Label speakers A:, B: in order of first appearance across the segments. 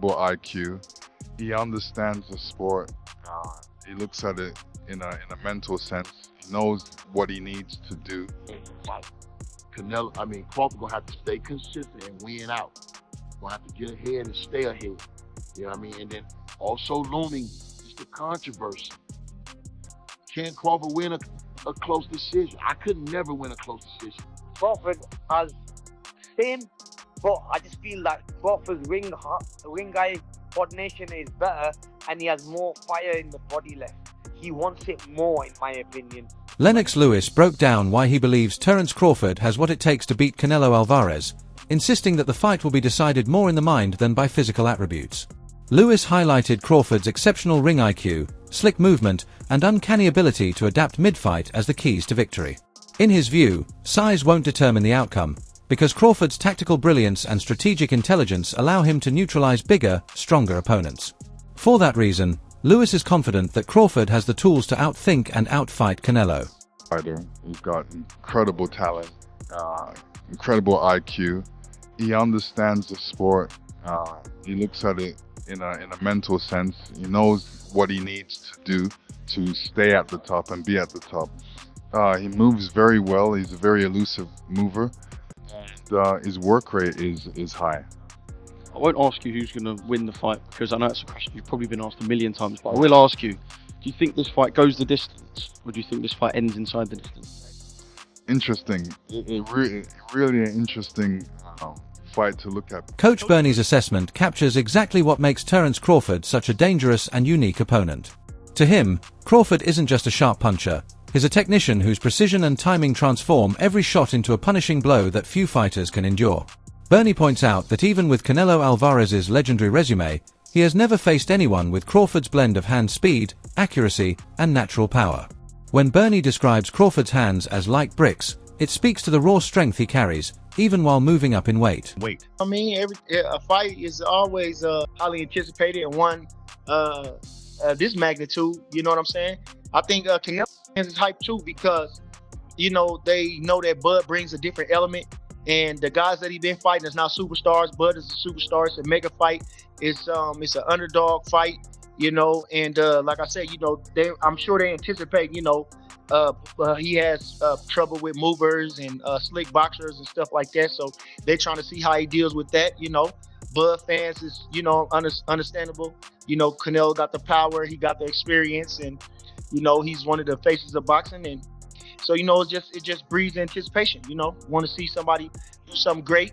A: IQ. He understands the sport. He looks at it in a mental sense. He knows what he needs to do.
B: Crawford gonna have to stay consistent and win out. Gonna have to get ahead and stay ahead. You know what I mean? And then also looming is the controversy. Can Crawford win a close decision? I could never win a close decision.
C: Crawford has same, but I just feel like Crawford's ring-eye coordination is better and he has more fire in the body left. He wants it more, in my opinion.
D: Lennox Lewis broke down why he believes Terence Crawford has what it takes to beat Canelo Alvarez, insisting that the fight will be decided more in the mind than by physical attributes. Lewis highlighted Crawford's exceptional ring IQ, slick movement, and uncanny ability to adapt mid-fight as the keys to victory. In his view, size won't determine the outcome, because Crawford's tactical brilliance and strategic intelligence allow him to neutralize bigger, stronger opponents. For that reason, Lewis is confident that Crawford has the tools to outthink and outfight Canelo.
A: He's got incredible talent, incredible IQ. He understands the sport. He looks at it in a mental sense. He knows what he needs to do to stay at the top and be at the top. He moves very well. He's a very elusive mover. And his work rate is high.
E: I won't ask you who's going to win the fight because I know it's a question you've probably been asked a million times, but I will ask you, do you think this fight goes the distance or do you think this fight ends inside the distance?
A: Interesting. Really an interesting fight to look at.
D: Coach Bernie's assessment captures exactly what makes Terence Crawford such a dangerous and unique opponent. To him, Crawford isn't just a sharp puncher, he's a technician whose precision and timing transform every shot into a punishing blow that few fighters can endure. Bernie points out that even with Canelo Alvarez's legendary resume, he has never faced anyone with Crawford's blend of hand speed, accuracy, and natural power. When Bernie describes Crawford's hands as like bricks, it speaks to the raw strength he carries, even while moving up in weight.
F: A fight is always highly anticipated, and one this magnitude, you know what I'm saying? I think Canelo is hype too because, they know that Bud brings a different element. And the guys that he's been fighting is now superstars. Bud is a superstar. It's a mega fight. It's an underdog fight, And like I said, I'm sure they anticipate, he has trouble with movers and slick boxers and stuff like that. So they're trying to see how he deals with that. Bud fans is understandable. Canelo got the power, he got the experience, and he's one of the faces of boxing. And so, it just breeds anticipation, want to see somebody do something great.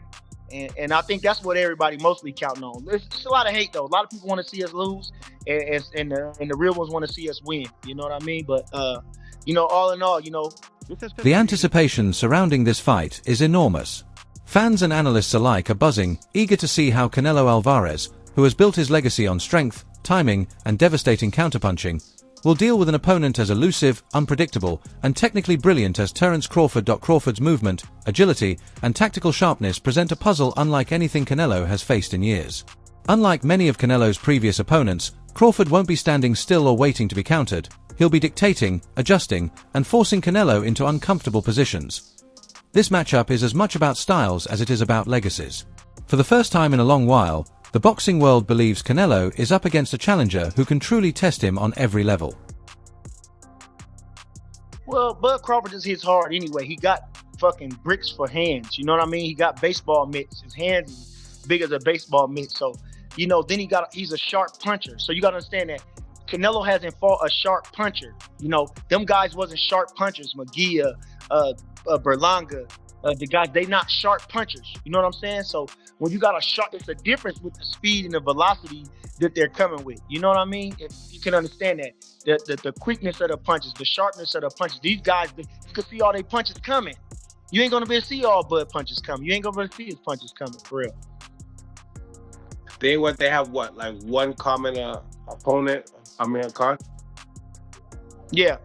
F: And I think that's what everybody mostly counting on. There's a lot of hate, though. A lot of people want to see us lose, and the real ones want to see us win. You know what I mean? But, all in all,
D: The anticipation surrounding this fight is enormous. Fans and analysts alike are buzzing, eager to see how Canelo Alvarez, who has built his legacy on strength, timing, and devastating counterpunching, will deal with an opponent as elusive, unpredictable, and technically brilliant as Terence Crawford. Crawford's movement, agility, and tactical sharpness present a puzzle unlike anything Canelo has faced in years. Unlike many of Canelo's previous opponents, Crawford won't be standing still or waiting to be countered. He'll be dictating, adjusting, and forcing Canelo into uncomfortable positions. This matchup is as much about styles as it is about legacies. For the first time in a long while, the boxing world believes Canelo is up against a challenger who can truly test him on every level.
F: Well, Bud Crawford just hits hard anyway. He got fucking bricks for hands. You know what I mean? He got baseball mitts. His hands is big as a baseball mitt. So, then he's a sharp puncher. So you got to understand that Canelo hasn't fought a sharp puncher. Them guys wasn't sharp punchers. Magia, Berlanga, the guys, they not sharp punchers. You know what I'm saying? So when you got a sharp, it's a difference with the speed and the velocity that they're coming with. You know what I mean? If you can understand that, the quickness of the punches, the sharpness of the punches. These guys, you can see all their punches coming. You ain't gonna be able to see all Bud punches coming. You ain't gonna be able to see his punches coming for real.
G: They have like one common opponent, Amir Khan?
F: Yeah.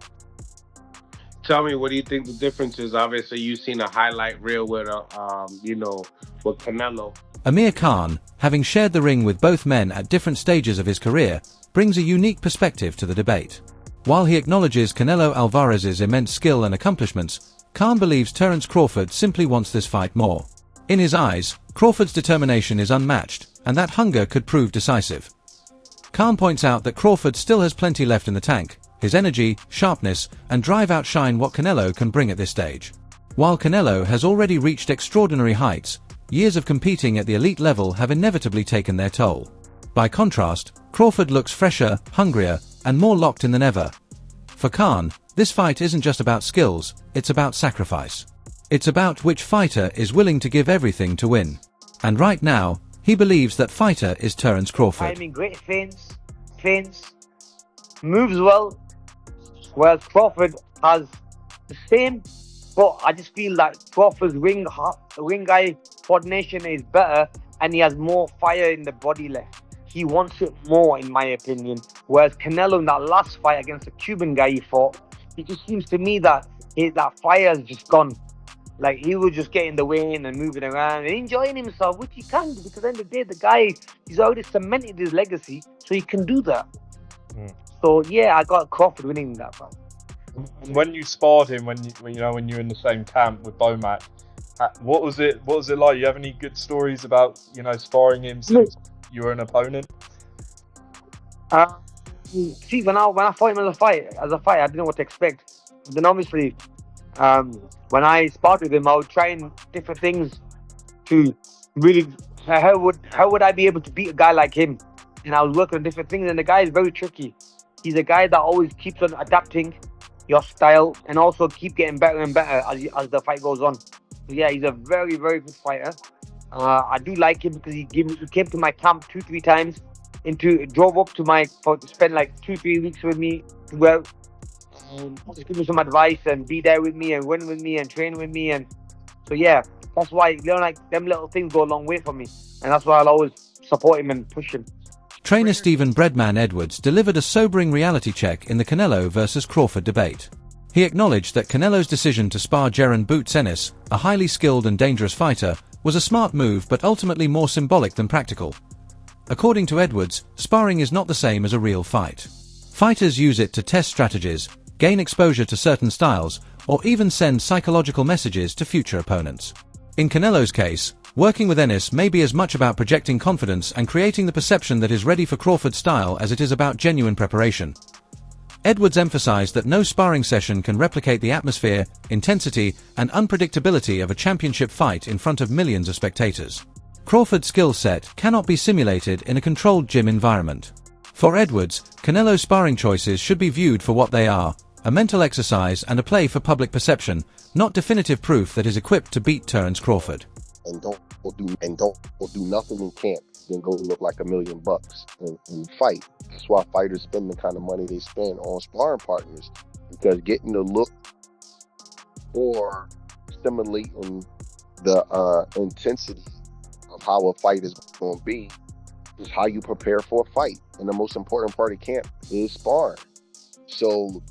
G: Tell me, what do you think the difference is? Obviously, you've seen a highlight reel with with Canelo.
D: Amir Khan, having shared the ring with both men at different stages of his career, brings a unique perspective to the debate. While he acknowledges Canelo Alvarez's immense skill and accomplishments, Khan believes Terence Crawford simply wants this fight more. In his eyes, Crawford's determination is unmatched, and that hunger could prove decisive. Khan points out that Crawford still has plenty left in the tank. His energy, sharpness, and drive outshine what Canelo can bring at this stage. While Canelo has already reached extraordinary heights, years of competing at the elite level have inevitably taken their toll. By contrast, Crawford looks fresher, hungrier, and more locked in than ever. For Khan, this fight isn't just about skills, it's about sacrifice. It's about which fighter is willing to give everything to win. And right now, he believes that fighter is Terence Crawford.
C: I mean, great feints, moves well, whereas Crawford has the same, but I just feel like Crawford's ring eye coordination is better, and he has more fire in the body left. He wants it more, in my opinion. Whereas Canelo, in that last fight against the Cuban guy he fought, it just seems to me that that fire has just gone. Like, he was just getting the win and moving around and enjoying himself, which he can, because at the end of the day, the guy, he's already cemented his legacy, so he can do that. So yeah, I got Crawford winning that fight.
H: When you sparred him, when you were in the same camp with Bomac, what was it like? You have any good stories about sparring him since you were an opponent?
C: See, when I fought him as a fight, I didn't know what to expect. But then obviously, when I sparred with him, I would try different things to really how would I be able to beat a guy like him? And I was working on different things, and the guy is very tricky. He's a guy that always keeps on adapting your style and also keep getting better and better as the fight goes on. So yeah, he's a very, very good fighter. I do like him because he came to my camp 2-3 times, drove up to spend like 2-3 weeks with me to go and give me some advice and be there with me and win with me and train with me. And so yeah, that's why them little things go a long way for me, and that's why I'll always support him and push him.
D: Trainer Stephen Breadman Edwards delivered a sobering reality check in the Canelo versus Crawford debate. He acknowledged that Canelo's decision to spar Jaron "Boots" Ennis, a highly skilled and dangerous fighter, was a smart move but ultimately more symbolic than practical. According to Edwards, sparring is not the same as a real fight. Fighters use it to test strategies, gain exposure to certain styles, or even send psychological messages to future opponents. In Canelo's case, working with Ennis may be as much about projecting confidence and creating the perception that is ready for Crawford's style as it is about genuine preparation. Edwards emphasized that no sparring session can replicate the atmosphere, intensity, and unpredictability of a championship fight in front of millions of spectators. Crawford's skill set cannot be simulated in a controlled gym environment. For Edwards, Canelo's sparring choices should be viewed for what they are, a mental exercise and a play for public perception, not definitive proof that is equipped to beat Terence Crawford.
I: And don't do nothing in camp, then go look like $1 million and fight. That's why fighters spend the kind of money they spend on sparring partners, because getting the look or stimulating the intensity of how a fight is going to be is how you prepare for a fight. And the most important part of camp is sparring. So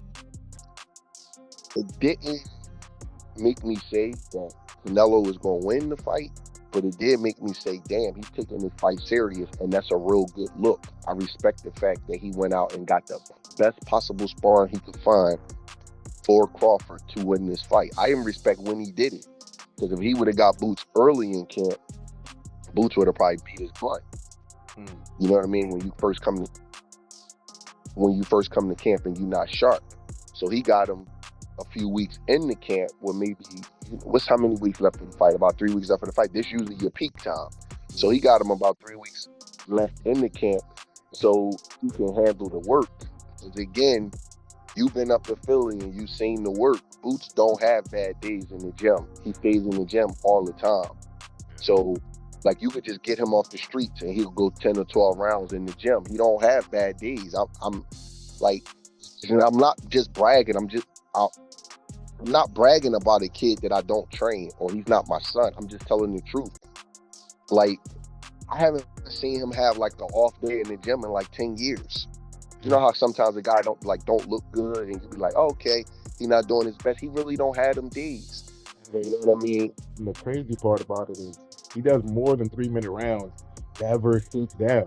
I: it didn't make me say that Canelo was going to win the fight, but it did make me say, damn, he's taking this fight serious, and that's a real good look. I respect the fact that he went out and got the best possible sparring he could find for Crawford to win this fight. I even respect when he did it, because if he would have got Boots early in camp, Boots would have probably beat his butt. You know what I mean? When you first come to camp and you're not sharp. So he got him a few weeks in the camp where maybe, what's how many weeks left in the fight? About 3 weeks left in the fight. This usually your peak time. So he got him about 3 weeks left in the camp so he can handle the work. Because again, you've been up to Philly and you've seen the work. Boots don't have bad days in the gym. He stays in the gym all the time. So like, you could just get him off the streets and he'll go 10 or 12 rounds in the gym. He don't have bad days. I'm like, and I'm not just bragging. I'm not bragging about a kid that I don't train or he's not my son. I'm just telling the truth. Like, I haven't seen him have like the off day in the gym in like 10 years. You know how sometimes a guy don't look good and you be like, oh, okay, he's not doing his best. He really don't have them days.
J: You know what I mean? And the crazy part about it is he does more than 3-minute rounds, never sits down.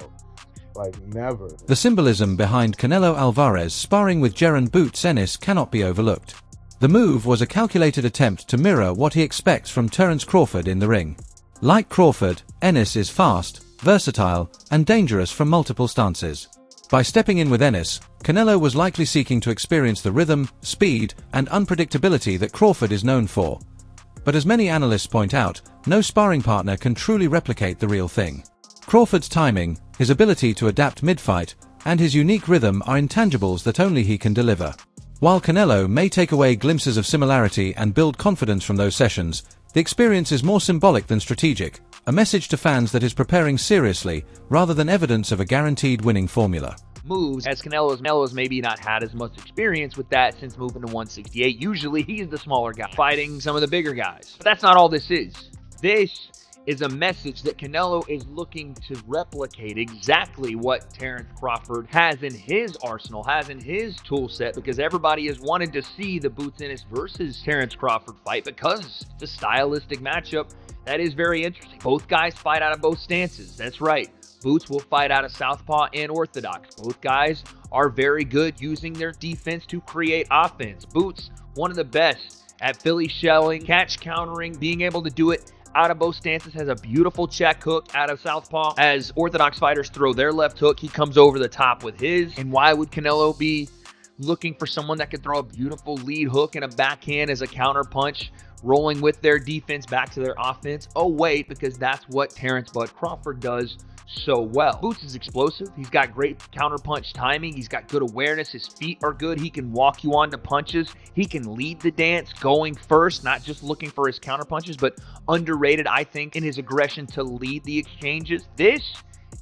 J: Like, never.
D: The symbolism behind Canelo Alvarez sparring with Jaron "Boots" Ennis cannot be overlooked. The move was a calculated attempt to mirror what he expects from Terence Crawford in the ring. Like Crawford, Ennis is fast, versatile, and dangerous from multiple stances. By stepping in with Ennis, Canelo was likely seeking to experience the rhythm, speed, and unpredictability that Crawford is known for. But as many analysts point out, no sparring partner can truly replicate the real thing. Crawford's timing, his ability to adapt mid-fight, and his unique rhythm are intangibles that only he can deliver. While Canelo may take away glimpses of similarity and build confidence from those sessions, the experience is more symbolic than strategic, a message to fans that is preparing seriously, rather than evidence of a guaranteed winning formula.
K: Moves, as Canelo's maybe not had as much experience with that since moving to 168. Usually he's the smaller guy fighting some of the bigger guys. But that's not all this is. This is a message that Canelo is looking to replicate exactly what Terence Crawford has in his arsenal, has in his tool set, because everybody has wanted to see the Boots Ennis versus Terence Crawford fight because it's a stylistic matchup that is very interesting. Both guys fight out of both stances. That's right. Boots will fight out of southpaw and orthodox. Both guys are very good using their defense to create offense. Boots, one of the best at Philly shelling, catch countering, being able to do it out of both stances, has a beautiful check hook out of southpaw. As orthodox fighters throw their left hook, he comes over the top with his. And why would Canelo be looking for someone that could throw a beautiful lead hook and a backhand as a counter punch, rolling with their defense back to their offense? Oh wait, because that's what Terence Bud Crawford does so well. Boots is explosive. He's got great counterpunch timing. He's got good awareness. His feet are good. He can walk you onto punches. He can lead the dance going first, not just looking for his counterpunches, but underrated, I think, in his aggression to lead the exchanges. This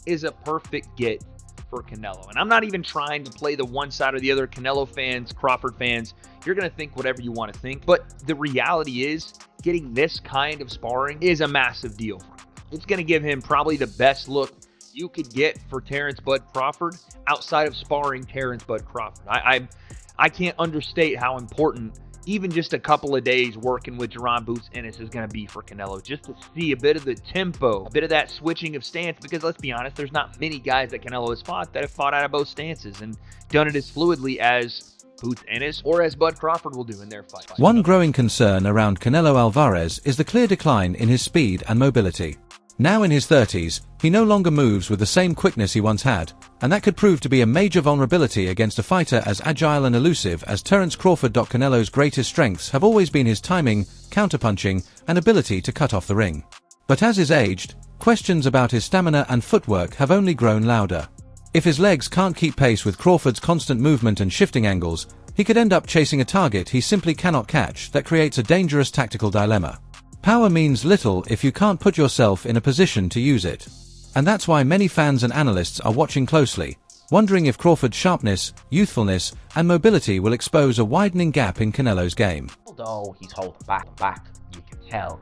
K: is a perfect get for Canelo. And I'm not even trying to play the one side or the other. Canelo fans, Crawford fans, you're going to think whatever you want to think. But the reality is, getting this kind of sparring is a massive deal for him. It's going to give him probably the best look you could get for Terence Bud Crawford outside of sparring Terence Bud Crawford. I can't understate how important even just a couple of days working with Jaron Boots Ennis is going to be for Canelo, just to see a bit of the tempo, a bit of that switching of stance, because let's be honest, there's not many guys that Canelo has fought that have fought out of both stances and done it as fluidly as Boots Ennis or as Bud Crawford will do in their fight.
D: One growing concern around Canelo Alvarez is the clear decline in his speed and mobility. Now in his 30s, he no longer moves with the same quickness he once had, and that could prove to be a major vulnerability against a fighter as agile and elusive as Terence Crawford. Canelo's greatest strengths have always been his timing, counterpunching, and ability to cut off the ring. But as he's aged, questions about his stamina and footwork have only grown louder. If his legs can't keep pace with Crawford's constant movement and shifting angles, he could end up chasing a target he simply cannot catch. That creates a dangerous tactical dilemma. Power means little if you can't put yourself in a position to use it. And that's why many fans and analysts are watching closely, wondering if Crawford's sharpness, youthfulness, and mobility will expose a widening gap in Canelo's game.
L: Although he's holding back, you can tell.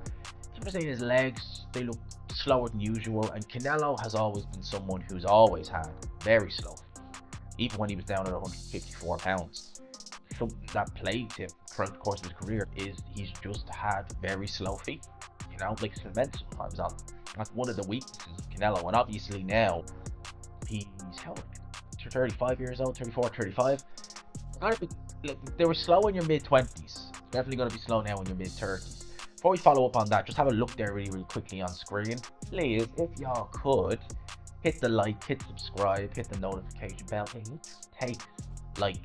L: Sometimes in his legs, they look slower than usual, and Canelo has always been someone who's always had very slow, even when he was down at 154 pounds. Something that plagued him throughout the course of his career is he's just had very slow feet, you know, like cement sometimes on. That's one of the weaknesses of Canelo, and obviously now he's 35 years old, 34, 35. They were slow in your mid-20s. Definitely going to be slow now in your mid-30s. Before we follow up on that, just have a look there really quickly on screen. Please, if y'all could, hit the like, hit subscribe, hit the notification bell. It takes like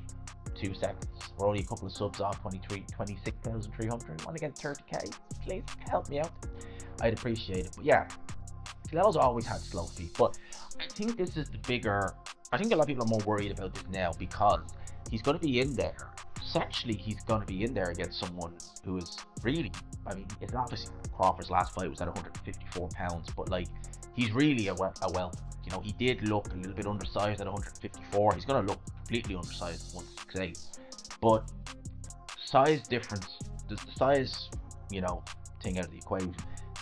L: 2 seconds. We're only a couple of subs off 26,300. Want to get 30k? Please help me out. I'd appreciate it. But yeah, Canelo's always had slow feet. But I think this is the bigger. I think a lot of people are more worried about this now because he's going to be in there. Essentially, he's going to be in there against someone who is really. I mean, it's obviously Crawford's last fight was at 154 pounds, but like he's really a welter. You know, he did look a little bit undersized at 154. He's going to look completely undersized at 168. But size difference, the size, you know, thing out of the equation,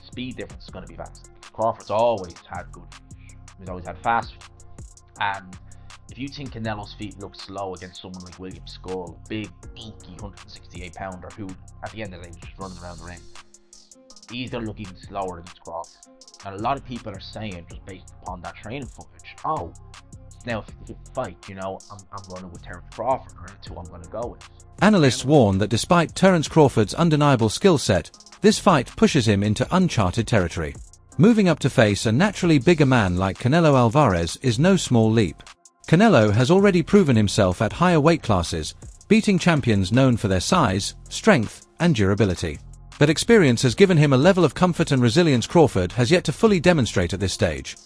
L: speed difference is going to be vast. Crawford's always had good feet. He's always had fast feet. And if you think Canelo's feet look slow against someone like William Skull, a big, bulky 168 pounder who, at the end of the day, was just running around the ring, he's going to look even slower against Crawford. And a lot of people are saying, just based upon that training footage, oh, now if it's a fight, you know, I'm running with Terence Crawford, or that's who I'm going to go with.
D: Analysts warn that despite Terence Crawford's undeniable skill set, this fight pushes him into uncharted territory. Moving up to face a naturally bigger man like Canelo Alvarez is no small leap. Canelo has already proven himself at higher weight classes, beating champions known for their size, strength, and durability. But experience has given him a level of comfort and resilience Crawford has yet to fully demonstrate at this stage.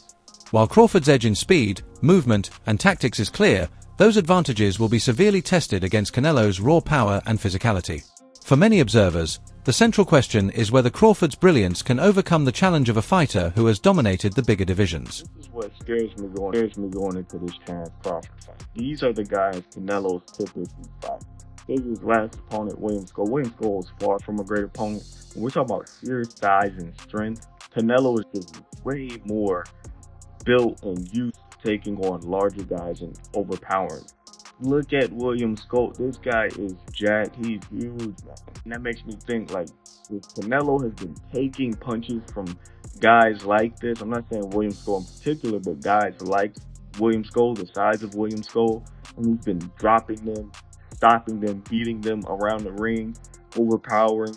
D: While Crawford's edge in speed, movement, and tactics is clear, those advantages will be severely tested against Canelo's raw power and physicality. For many observers, the central question is whether Crawford's brilliance can overcome the challenge of a fighter who has dominated the bigger divisions.
M: This is what scares me going into this Terence Crawford fight. These are the guys Canelo's typically fight. This is his last opponent, William Sco. William Sco is far from a great opponent. When we're talking about sheer size and strength, Canelo is just way more built and used to taking on larger guys and overpowering. Look at William Sco. This guy is jacked. He's huge, man. And that makes me think, like, if Canelo has been taking punches from guys like this, I'm not saying William Sco in particular, but guys like William Sco, the size of William Sco, and he's been dropping them, stopping them, beating them around the ring, overpowering,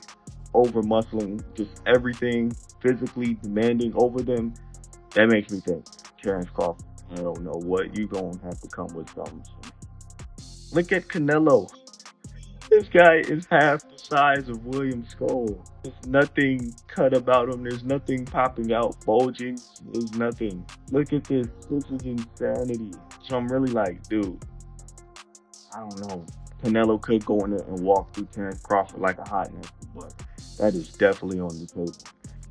M: over-muscling, just everything, physically demanding over them. That makes me think, Terence Crawford, I don't know what you gonna have to come with something. Look at Canelo. This guy is half the size of William Sco. There's nothing cut about him. There's nothing popping out, bulging. There's nothing. Look at this. This is insanity. So I'm really like, dude, I don't know. Canelo could go in there and walk through Terence Crawford like a hot mess, but that is definitely on the table.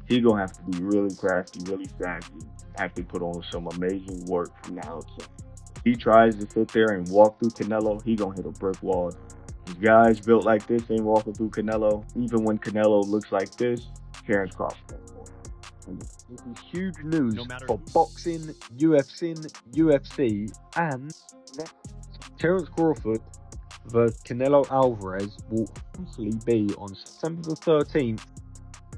M: He gonna have to be really crafty, really sassy, have to put on some amazing work from the outside. If he tries to sit there and walk through Canelo, he gonna hit a brick wall. These guys built like this ain't walking through Canelo. Even when Canelo looks like this, Terence Crawford.
N: This is huge news for boxing, UFC, and Terence Crawford versus Canelo Alvarez will officially be on September the 13th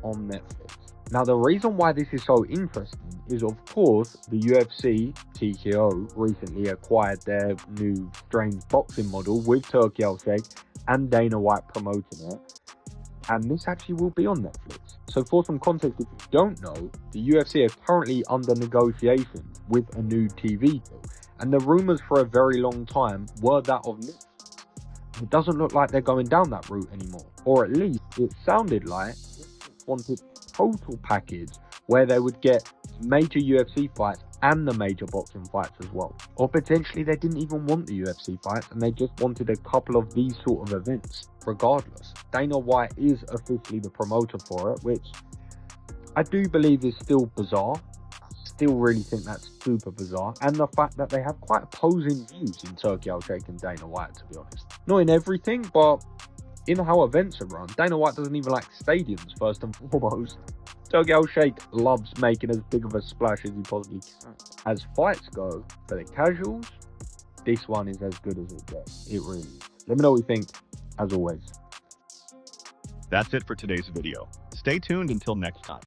N: on Netflix. Now, the reason why this is so interesting is, of course, the UFC TKO recently acquired their new strange boxing model with Turkey Al-Sheikh and Dana White promoting it, and this actually will be on Netflix. So for some context, if you don't know, the UFC are currently under negotiations with a new TV deal, and the rumours for a very long time were that of Netflix. It doesn't look like they're going down that route anymore, or at least it sounded like Netflix wanted total package where they would get major UFC fights and the major boxing fights as well. Or potentially they didn't even want the UFC fights and they just wanted a couple of these sort of events. Regardless, Dana White is officially the promoter for it, which I do believe is still bizarre. Still really think that's super bizarre, and the fact that they have quite opposing views in Turkey Al-Sheikh and Dana White, to be honest. Not in everything, but in how events are run. Dana White doesn't even like stadiums, first and foremost. Turkey Al-Sheikh loves making as big of a splash as he possibly can. As fights go, for the casuals, this one is as good as it gets. It really is. Let me know what you think, as always.
O: That's it for today's video. Stay tuned until next time.